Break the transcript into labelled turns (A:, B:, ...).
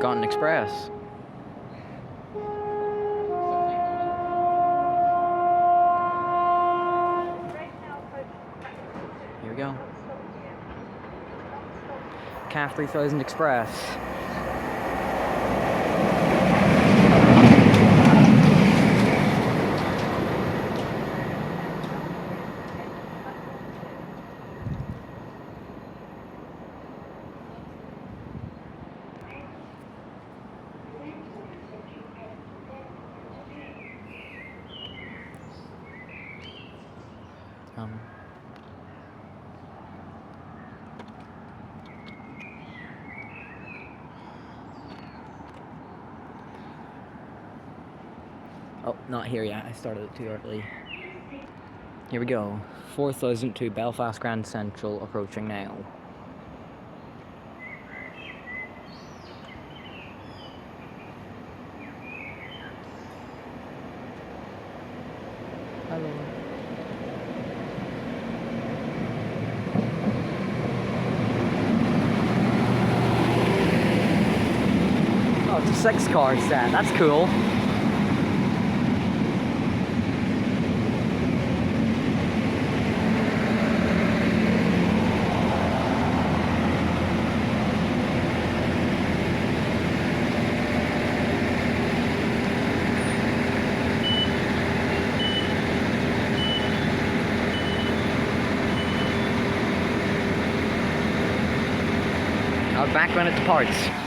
A: Forgotten Express. Here we go. CAF 3000 Express. Oh, not here yet. I started it too early. Here we go. 4002 Belfast Grand Central approaching now. Hello. Oh, it's a 6-car set. That's cool. Back when it departs.